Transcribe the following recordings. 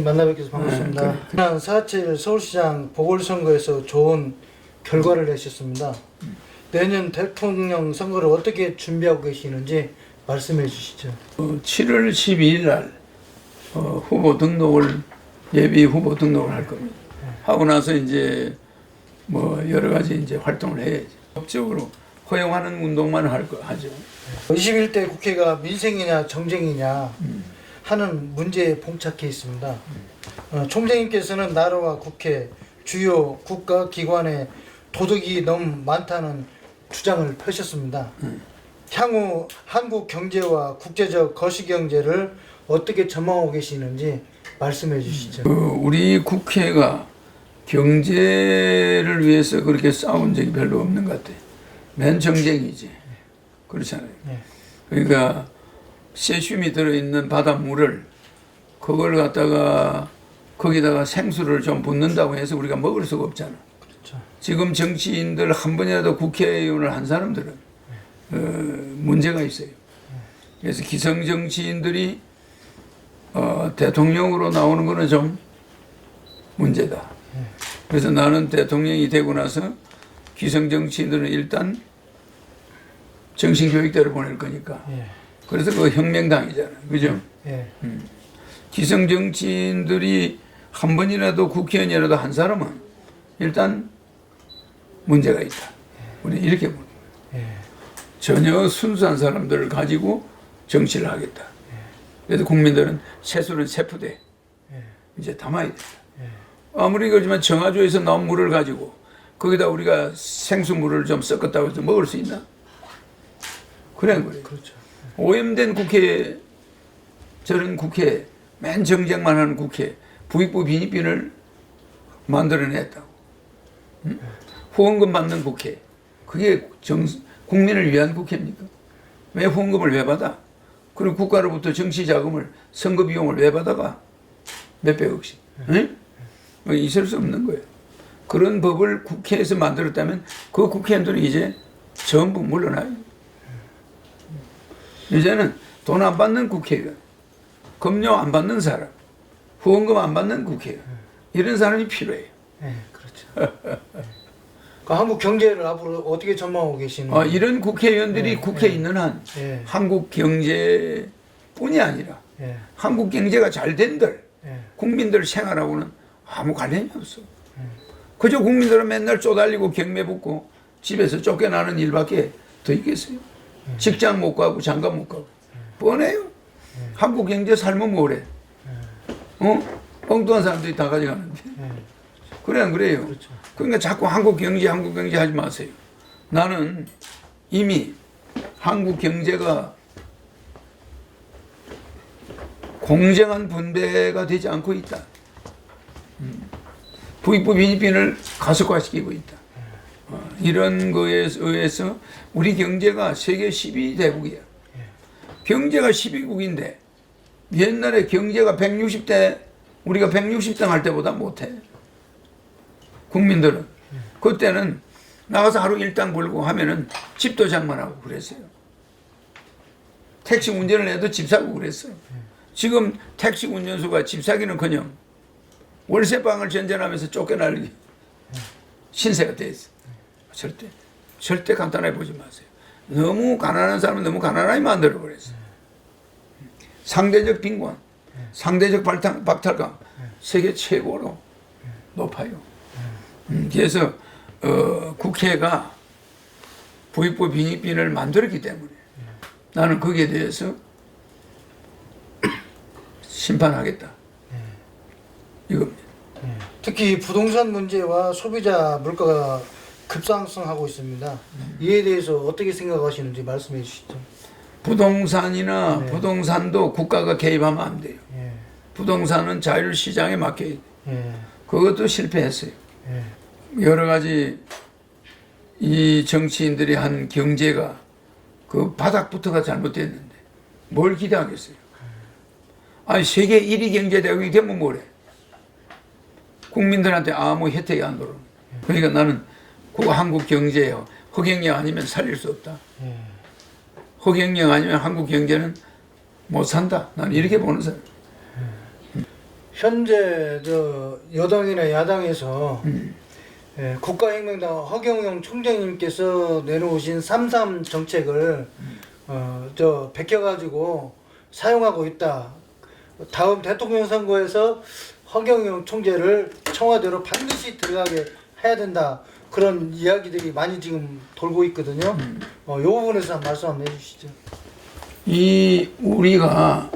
만나 뵙게서 반갑습니다. 지난 4.7 서울시장 보궐선거에서 좋은 결과를 내셨습니다. 내년 대통령 선거를 어떻게 준비하고 계시는지 말씀해 주시죠. 7월 12일 날 후보 등록을 예비 후보 등록을 할 겁니다. 하고 나서 이제 뭐 여러 가지 이제 활동을 해야죠. 법적으로 허용하는 운동만 하죠. 21대 국회가 민생이냐 정쟁이냐 하는 문제에 봉착해 있습니다. 총장님께서는 나라와 국회, 주요 국가 기관에 도덕이 너무 많다는 주장을 펼쳤습니다. 향후 한국 경제와 국제적 거시경제를 어떻게 전망하고 계시는지 말씀해 주시죠. 우리 국회가 경제를 위해서 그렇게 싸운 적이 별로 없는 것 같아요. 맨 정쟁이지. 그렇잖아요. 그러니까 세슘이 들어있는 바닷물을 그걸 갖다가 거기다가 생수를 좀 붓는다고 해서 우리가 먹을 수가 없잖아. 그렇죠. 지금 정치인들 한 번이라도 국회의원을 한 사람들은 문제가 있어요. 그래서 기성 정치인들이 대통령으로 나오는 거는 좀 문제다. 그래서 나는 대통령이 되고 나서 기성 정치인들은 일단 정신교육대로 보낼 거니까. 그래서 그 혁명당이잖아. 그죠? 기성 정치인들이 한 번이라도 국회의원이라도 한 사람은 일단 문제가 있다. 우리 이렇게 보는 거예요. 전혀 순수한 사람들을 가지고 정치를 하겠다. 그래서 국민들은 세수는 세푸대 이제 담아야 된다. 아무리 그러지만 정화조에서 나온 물을 가지고 거기다 우리가 생수물을 좀 섞었다고 해서 먹을 수 있나? 그런 거예요. 그렇죠. 오염된 국회, 저런 국회, 맨 정쟁만 하는 국회, 부익부 빈익빈을 만들어냈다고. 후원금 받는 국회, 그게 국민을 위한 국회입니까? 왜 후원금을 왜 받아? 그리고 국가로부터 정치 자금을, 선거 비용을 왜 받아가? 몇백억씩. 응? 있을 수 없는 거예요. 그런 법을 국회에서 만들었다면 그 국회의원들은 이제 전부 물러나요. 이제는 돈 안 받는 국회의원, 검료 안 받는 사람, 후원금 안 받는 국회의원, 이런 사람이 필요해요. 그렇죠. 그 한국 경제를 앞으로 어떻게 전망하고 계시는지. 이런 국회의원들이 국회에 있는 한 한국 경제뿐이 아니라 한국 경제가 잘 된들 국민들 생활하고는 아무 관련이 없어. 그저 국민들은 맨날 쪼달리고 경매 붙고 집에서 쫓겨나는 일밖에 더 있겠어요. 직장 못 가고 장가 못 가고 뻔해요. 한국 경제 살면 뭐래? 엉뚱한 사람들이 다 가져가는데. 그래 안 그래요? 그렇죠. 그러니까 자꾸 한국 경제 하지 마세요. 나는 이미 한국 경제가 공정한 분배가 되지 않고 있다. 부익부 빈익빈을 가속화시키고 있다. 이런 거에 의해서 우리 경제가 세계 12대국이야. 경제가 12국인데 옛날에 경제가 160대 우리가 160등 할 때보다 못해. 국민들은 그때는 나가서 하루 일당 벌고 하면은 집도 장만하고 그랬어요. 택시 운전을 해도 집 사고 그랬어요. 지금 택시 운전수가 집 사기는커녕 월세방을 전전하면서 쫓겨날 신세가 됐어. 절대 간단하게 보지 마세요. 너무 가난한 사람은 너무 가난하게 만들어 버렸어요. 상대적 빈곤, 상대적 박탈감, 세계 최고로 높아요. 그래서 국회가 부익부 빈익빈을 만들었기 때문에 나는 거기에 대해서 심판하겠다. 이겁니다. 특히 부동산 문제와 소비자 물가가 급상승하고 있습니다. 이에 대해서 어떻게 생각하시는지 말씀해 주시죠. 부동산이나 부동산도 국가가 개입하면 안 돼요. 부동산은 자율시장에 맡겨야 돼요. 그것도 실패했어요. 여러 가지 이 정치인들이 한 경제가 그 바닥부터가 잘못됐는데 뭘 기대하겠어요. 아니 세계 1위 경제대국이 되면 뭐래. 국민들한테 아무 혜택이 안 들어오는. 그러니까 나는 그거 한국 경제예요. 허경영 아니면 살릴 수 없다. 허경영 아니면 한국 경제는 못 산다. 나는 이렇게 보는 사람. 현재 저 여당이나 야당에서 국가혁명당 허경영 총장님께서 내놓으신 3.3 정책을 저 베껴가지고 사용하고 있다. 다음 대통령 선거에서 허경영 총재를 청와대로 반드시 들어가게 해야 된다. 그런 이야기들이 많이 지금 돌고 있거든요. 이 부분에서 말씀 한번 해주시죠. 이 우리가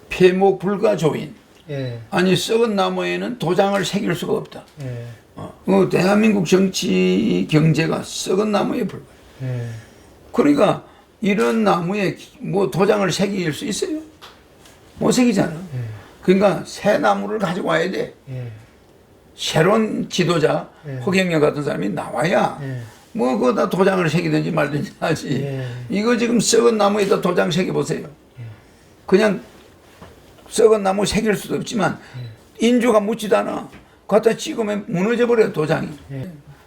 폐목 불가 조인, 아니 썩은 나무에는 도장을 새길 수가 없다. 대한민국 정치 경제가 썩은 나무에 불과해. 그러니까 이런 나무에 뭐 도장을 새길 수 있어요? 못 새기잖아. 그러니까 새 나무를 가지고 와야 돼. 새로운 지도자, 허경영 같은 사람이 나와야 뭐 거기다 도장을 새기든지 말든지 하지. 이거 지금 썩은 나무에다 도장 새겨보세요. 그냥 썩은 나무 새길 수도 없지만 인주가 묻지도 않아. 갖다 찍으면 무너져 버려 도장이.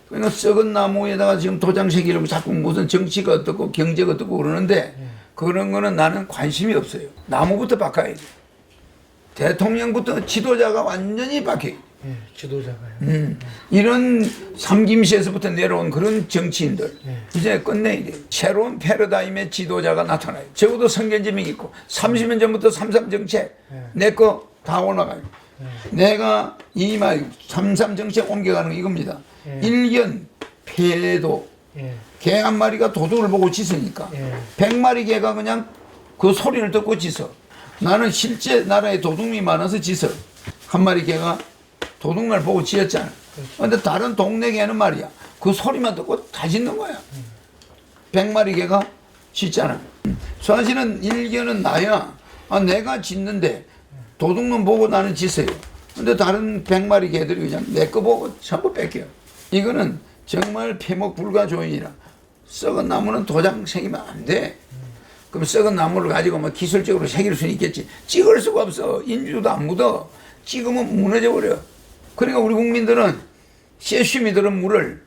그러니까 썩은 나무에다가 지금 도장 새기려고 자꾸 무슨 정치가 어떻고 경제가 어떻고 그러는데 그런 거는 나는 관심이 없어요. 나무부터 바꿔야 돼. 대통령부터 지도자가 완전히 바뀌어야 돼. 지도자가요. 이런 삼김시에서부터 내려온 그런 정치인들 이제 끝내야 돼. 새로운 패러다임의 지도자가 나타나요. 적어도 성견지명 있고 30년 전부터 3.3 정책 내 거 다 올라가요. 내가 이말 3.3 정책 옮겨가는 거 이겁니다. 1년 폐도 개 한 마리가 도둑을 보고 짖으니까 100마리 개가 그냥 그 소리를 듣고 짖어. 나는 실제 나라에 도둑이 많아서 짖어. 한 마리 개가 도둑날 보고 짖었잖아. 근데 다른 동네 개는 말이야. 그 소리만 듣고 다 짖는 거야. 100마리 개가 짖잖아. 사실은 일견은 나야. 내가 짖는데 도둑놈 보고 나는 짖어요. 근데 다른 100마리 개들이 그냥 내 거 보고 전부 뺏겨요. 이거는 정말 폐목 불가조인이라. 썩은 나무는 도장 새기면 안 돼. 그럼 썩은 나무를 가지고 뭐 기술적으로 새길 수는 있겠지. 찍을 수가 없어. 인주도 안 묻어. 찍으면 무너져 버려. 그러니까 우리 국민들은 세슘이 들은 물을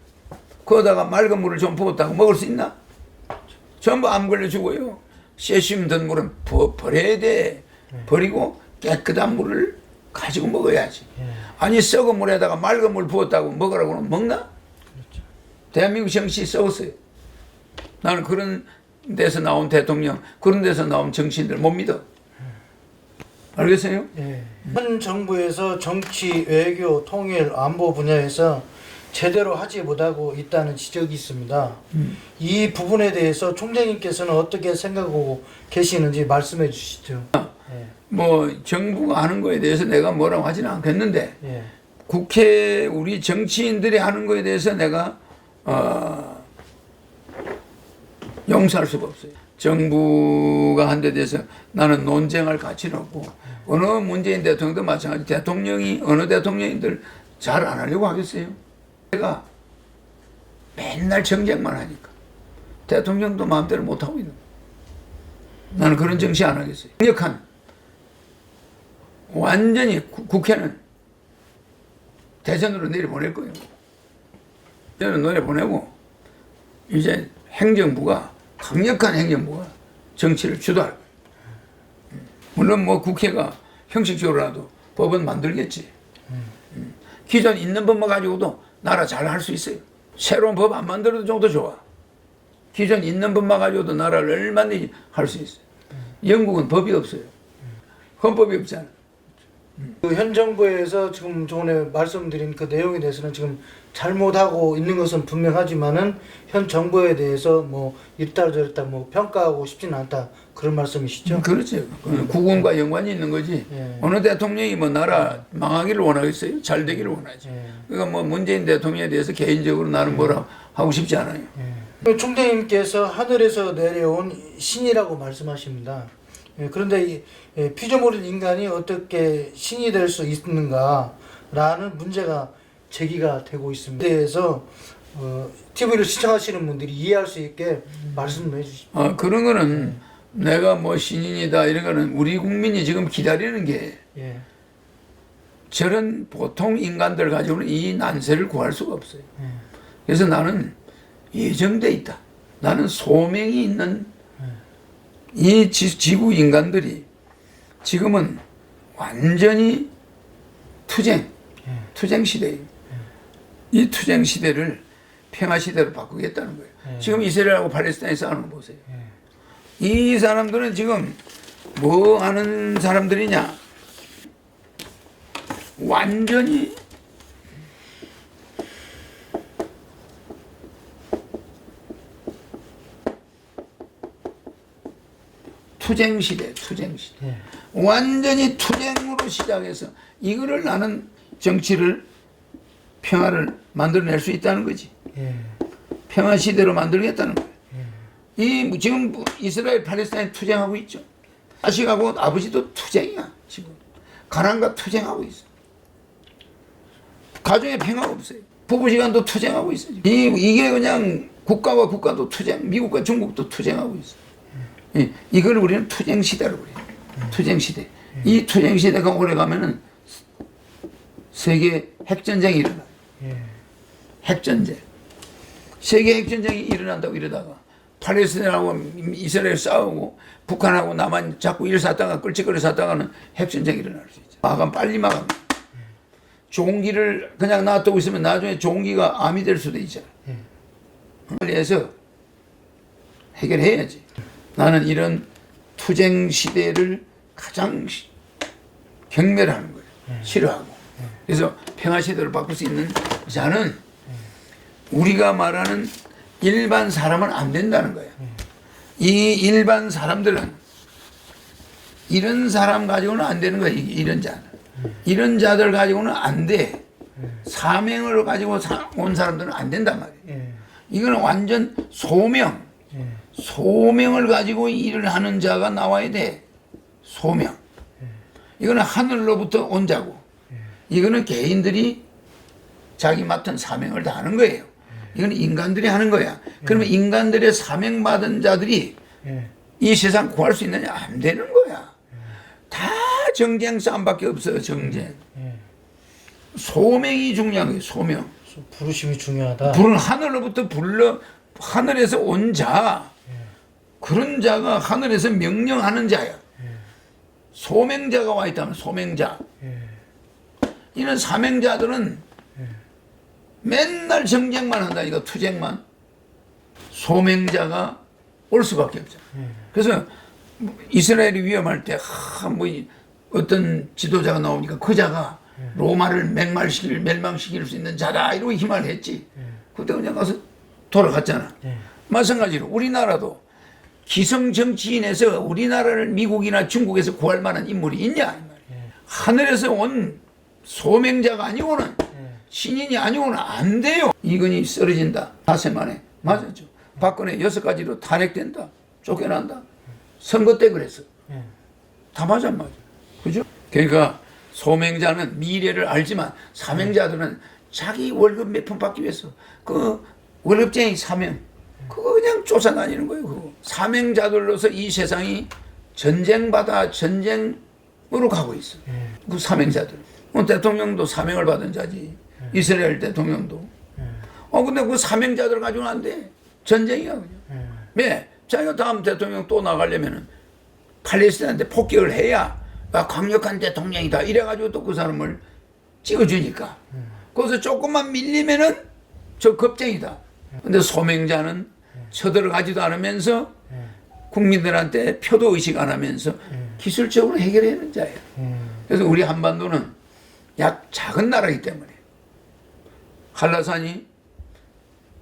거기다가 맑은 물을 좀 부었다고 먹을 수 있나? 전부 암 걸려 죽어요. 세슘 든 물은 버려야 돼. 버리고 깨끗한 물을 가지고 먹어야지. 아니 썩은 물에다가 맑은 물 부었다고 먹으라고 하면 먹나? 대한민국 정치 썩었어요. 나는 그런 데서 나온 대통령, 그런 데서 나온 정치인들 못 믿어. 알겠어요? 현 정부에서 정치, 외교, 통일, 안보 분야에서 제대로 하지 못하고 있다는 지적이 있습니다. 이 부분에 대해서 총장님께서는 어떻게 생각하고 계시는지 말씀해 주시죠. 뭐 정부가 하는 거에 대해서 내가 뭐라고 하지는 않겠는데 국회 우리 정치인들이 하는 거에 대해서 내가 용서할 수가 없어요. 정부가 한 데 대해서 나는 논쟁할 가치는 없고 어느 문재인 대통령도 마찬가지. 대통령이 어느 대통령인들 잘 안 하려고 하겠어요. 내가 맨날 정쟁만 하니까 대통령도 마음대로 못 하고 있는 거예요. 나는 그런 정치 안 하겠어요. 강력한 완전히 국회는 대전으로 내려보낼 거예요. 저는 내려보내고 이제 행정부가 강력한 행정부가 정치를 주도할 거예요. 물론 뭐 국회가 형식적으로라도 법은 만들겠지. 기존 있는 법만 가지고도 나라 잘 할 수 있어요. 새로운 법 안 만들어도 좀 더 좋아. 기존 있는 법만 가지고도 나라를 얼마든지 할 수 있어요. 영국은 법이 없어요. 헌법이 없잖아. 현 정부에서 지금 전에 말씀드린 그 내용에 대해서는 지금 잘못하고 있는 것은 분명하지만은 현 정부에 대해서 뭐 이랬다 저랬다 뭐 평가하고 싶지는 않다 그런 말씀이시죠? 그렇죠. 국군과 연관이 있는 거지. 어느 대통령이 뭐 나라 망하기를 원하겠어요? 잘 되기를 원하지. 그러니까 뭐 문재인 대통령에 대해서 개인적으로 나는 뭐라 하고 싶지 않아요. 총장님께서 하늘에서 내려온 신이라고 말씀하십니다. 그런데 이 피조물인 인간이 어떻게 신이 될 수 있는가라는 문제가 제기가 되고 있습니다. 대해서 TV를 시청하시는 분들이 이해할 수 있게 말씀을 해주십시오. 그런 거는 내가 뭐 신인이다 이런 거는 우리 국민이 지금 기다리는 게 예. 저런 보통 인간들 가지고는 이 난세를 구할 수가 없어요. 예. 그래서 나는 예정돼 있다. 나는 소명이 있는 이 지구 인간들이 지금은 완전히 투쟁 시대예요. 이 투쟁 시대를 평화 시대로 바꾸겠다는 거예요. 지금 이스라엘하고 팔레스타인이 싸우는 거 보세요. 이 사람들은 지금 뭐 하는 사람들이냐? 완전히 투쟁 시대. 완전히 투쟁으로 시작해서 이거를 나는 정치를 평화를 만들어낼 수 있다는 거지. 평화 시대로 만들겠다는 거예요. 이 지금 이스라엘 팔레스타인 투쟁하고 있죠. 자식하고 아버지도 투쟁이야. 지금 가난과 투쟁하고 있어. 가정에 평화가 없어요. 부부시간도 투쟁하고 있어요. 이게 그냥 국가와 국가도 투쟁, 미국과 중국도 투쟁하고 있어. 이걸 우리는 투쟁 시대로 그래요. 투쟁 시대. 이 투쟁 시대가 오래 가면은 세계 핵전쟁이 일어나요. 핵전쟁. 세계 핵전쟁이 일어난다고 이러다가 팔레스타인하고 이스라엘 싸우고 북한하고 남한 자꾸 일사다가 끌치거려 사다가는 핵전쟁이 일어날 수 있죠. 마감 빨리 마감. 종기를 그냥 놔두고 있으면 나중에 종기가 암이 될 수도 있잖아. 빨리 해서 해결해야지. 나는 이런 투쟁 시대를 가장 경멸하는 거예요. 싫어하고. 그래서 평화 시대를 바꿀 수 있는 자는 우리가 말하는 일반 사람은 안 된다는 거예요. 이 일반 사람들은 이런 사람 가지고는 안 되는 거예요. 이런 자는. 이런 자들 가지고는 안 돼. 사명을 가지고 온 사람들은 안 된단 말이에요. 이거는 완전 소명. 소명을 가지고 일을 하는 자가 나와야 돼. 소명. 이거는 하늘로부터 온 자고, 이거는 개인들이 자기 맡은 사명을 다 하는 거예요. 이건 인간들이 하는 거야. 그러면 인간들의 사명받은 자들이 이 세상 구할 수 있느냐? 안 되는 거야. 다 정쟁 싸움밖에 없어요. 정쟁. 소명이 중요한 거예요. 소명. 부르심이 중요하다. 불은 하늘로부터 불러 하늘에서 온 자. 그런 자가 하늘에서 명령하는 자야. 소명자가 와 있다면 소명자. 이런 사명자들은 맨날 정쟁만 한다니까. 투쟁만. 소명자가 올 수밖에 없잖아. 그래서 이스라엘이 위험할 때 뭐 어떤 지도자가 나오니까 그 자가 로마를 멸망시킬 수 있는 자다 이러고 희망을 했지. 그때 그냥 가서 돌아갔잖아. 마찬가지로 우리나라도 기성 정치인에서 우리나라를 미국이나 중국에서 구할 만한 인물이 있냐? 하늘에서 온 소명자가 아니고는, 신인이 아니고는 안 돼요. 이건희 쓰러진다. 닷새 만에. 맞았죠. 박근혜 6가지로 탄핵된다. 쫓겨난다. 선거 때 그랬어. 다 맞아 안 맞아. 그죠? 그러니까 소명자는 미래를 알지만 사명자들은 자기 월급 몇 푼 받기 위해서 그 월급쟁이 사명, 그거 그냥 쫓아다니는 거예요. 그거. 사명자들로서 이 세상이 전쟁받아 전쟁으로 가고 있어. 그 사명자들. 대통령도 사명을 받은 자지. 이스라엘 대통령도. 근데 그 사명자들 가지고는 안 돼. 전쟁이야 그냥. 왜? 자기가 다음 대통령 또 나가려면은 팔레스타인한테 폭격을 해야 강력한 대통령이다. 이래가지고 또 그 사람을 찍어주니까. 거기서 조금만 밀리면은 저 겁쟁이다. 근데 소명자는 쳐들어가지도 않으면서 국민들한테 표도 의식 안 하면서 기술적으로 해결하는 자예요. 그래서 우리 한반도는 약 작은 나라이기 때문에 한라산이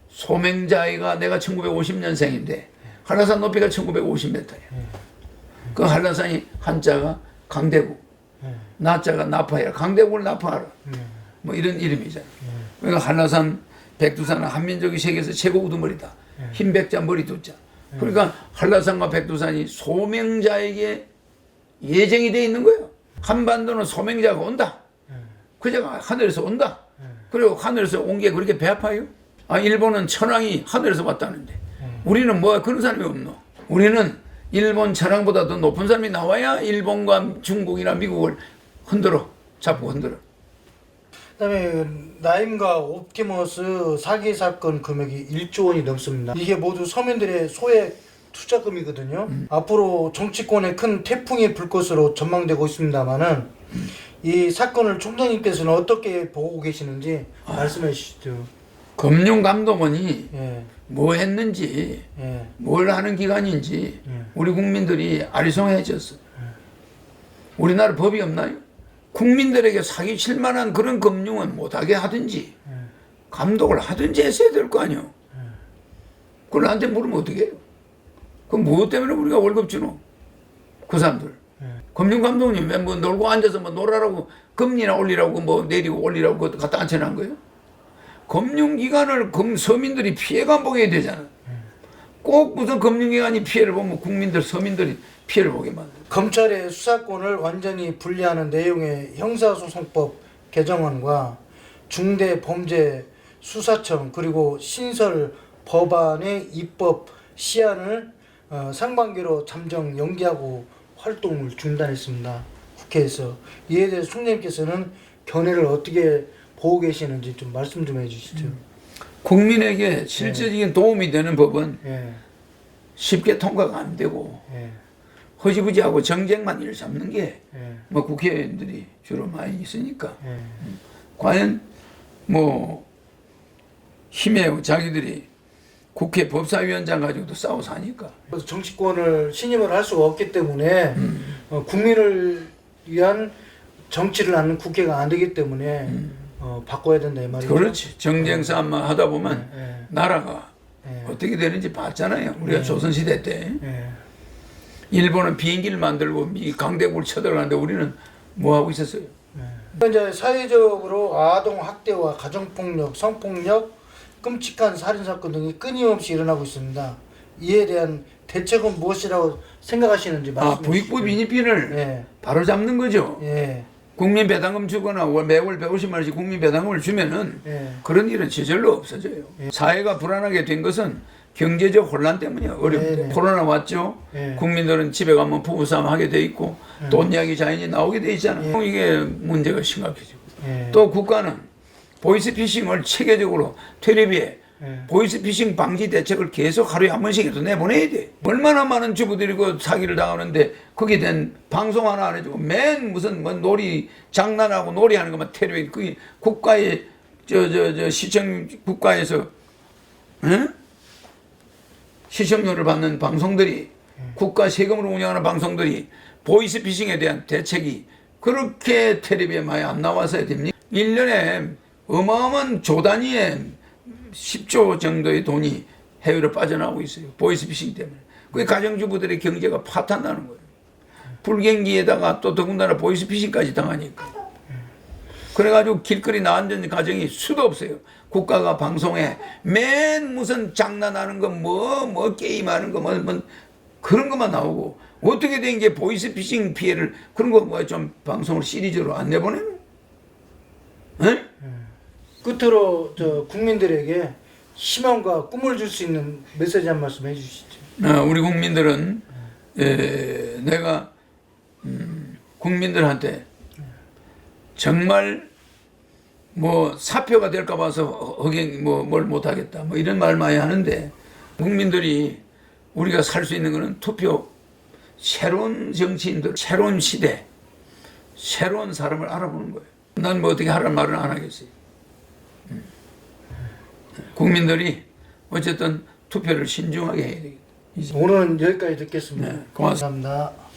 소명자가 내가 1950년생인데 한라산 높이가 1950m야. 그 한라산이 한자가 강대구, 나자가 나파해라. 강대구를 나파하라. 뭐 이런 이름이잖아. 그러니까 한라산, 백두산은 한민족이 세계에서 최고 우두머리다. 흰 백자 머리 두자. 그러니까 한라산과 백두산이 소명자에게 예정이 돼 있는 거예요. 한반도는 소명자가 온다. 그 자가 하늘에서 온다. 그리고 하늘에서 온 게 그렇게 배 아파요? 일본은 천황이 하늘에서 왔다는데 우리는 뭐 그런 사람이 없노? 우리는 일본 천황보다 더 높은 사람이 나와야 일본과 중국이나 미국을 잡고 흔들어. 그다음에 나임과 옵티머스 사기 사건 금액이 1조 원이 넘습니다. 이게 모두 서민들의 소액 투자금이거든요. 앞으로 정치권에 큰 태풍이 불 것으로 전망되고 있습니다만은 이 사건을 총장님께서는 어떻게 보고 계시는지 말씀해 주시죠. 금융감독원이 예. 뭐 했는지 예. 뭘 하는 기관인지 예. 우리 국민들이 아리송해졌어. 우리나라 법이 없나요? 국민들에게 사기칠 만한 그런 금융은 못하게 하든지 감독을 하든지 했어야 될 거 아니요. 그걸 나한테 물으면 어떻게 해요? 그럼 무엇 때문에 우리가 월급 주노? 그 사람들. 금융감독님 왜 뭐 놀고 앉아서 뭐 놀아라고 금리나 올리라고 뭐 내리고 올리라고 그것도 갖다 앉혀놓은 거예요? 금융기관을 서민들이 피해가 보게 되잖아. 꼭 무슨 금융기관이 피해를 보면 국민들, 서민들이 피해를 보게 만들어. 검찰의 수사권을 완전히 분리하는 내용의 형사소송법 개정안과 중대범죄수사청 그리고 신설 법안의 입법 시한을 상반기로 잠정 연기하고 활동을 중단했습니다. 국회에서. 이에 대해서 총장님께서는 견해를 어떻게 보고 계시는지 좀 말씀 좀 해주시죠. 국민에게 실질적인 도움이 되는 법은 예. 쉽게 통과가 안 되고 예. 허지부지하고 정쟁만 일 잡는 게 예. 뭐 국회의원들이 주로 많이 있으니까 예. 과연 뭐 힘에 자기들이 국회 법사위원장 가지고도 싸워서 하니까. 그래서 정치권을 신임을 할 수가 없기 때문에 국민을 위한 정치를 하는 국회가 안 되기 때문에 바꿔야 된다 이 말이죠. 그렇지. 정쟁 싸움만 하다 보면 예. 나라가 예. 어떻게 되는지 봤잖아요. 우리가 조선시대 때. 예. 일본은 비행기를 만들고 강대국을 쳐들어가는데 우리는 뭐 하고 있었어요? 현재 사회적으로 아동 학대와 가정폭력, 성폭력, 끔찍한 살인사건 등이 끊임없이 일어나고 있습니다. 이에 대한 대책은 무엇이라고 생각하시는지 말씀해 주시죠. 부익부 빈익빈을 예. 바로 잡는 거죠. 예. 국민 배당금 주거나 매월 150만 원씩 국민 배당금을 주면은 예. 그런 일은 저절로 없어져요. 사회가 불안하게 된 것은 경제적 혼란 때문이에요. 어렵대. 네네. 코로나 왔죠. 예. 국민들은 집에 가면 부부싸움 하게 돼 있고 돈 이야기 자연히 나오게 돼 있잖아요. 이게 문제가 심각해지고. 예. 또 국가는 보이스피싱을 체계적으로 텔레비에 예. 보이스피싱 방지 대책을 계속 하루에 한 번씩이라도 내보내야 돼. 얼마나 많은 주부들이 그 사기를 당하는데 거기에 대한 방송 하나 안 해주고 맨 무슨 뭐 놀이 장난하고 놀이하는 것만 텔레비에 그게 국가의 시청 국가에서 응? 시청료를 받는 방송들이 국가 세금으로 운영하는 방송들이 보이스피싱에 대한 대책이 그렇게 텔레비에 많이 안 나와서야 됩니까? 1년에 어마어마한 조 단위의 10조 정도의 돈이 해외로 빠져나오고 있어요. 보이스피싱 때문에. 그게 가정주부들의 경제가 파탄나는 거예요. 불경기에다가 또 더군다나 보이스피싱까지 당하니까. 그래가지고 길거리 나앉은 가정이 수도 없어요. 국가가 방송에 맨 무슨 장난하는 거 뭐 게임하는 거 뭐 그런 것만 나오고 어떻게 된 게 보이스피싱 피해를 그런 거 뭐 좀 방송을 시리즈로 안 내보내는? 응? 끝으로 국민들에게 희망과 꿈을 줄 수 있는 메시지 한 말씀 해주시죠. 우리 국민들은 내가 국민들한테 정말 뭐 사표가 될까 봐서 뭘 못하겠다 뭐 이런 말 많이 하는데 국민들이 우리가 살 수 있는 거는 투표, 새로운 정치인들, 새로운 시대, 새로운 사람을 알아보는 거예요. 난 뭐 어떻게 하라는 말은 안 하겠어요. 국민들이 어쨌든 투표를 신중하게 해야 되겠다. 오늘은 여기까지 듣겠습니다. 네, 고맙습니다. 감사합니다.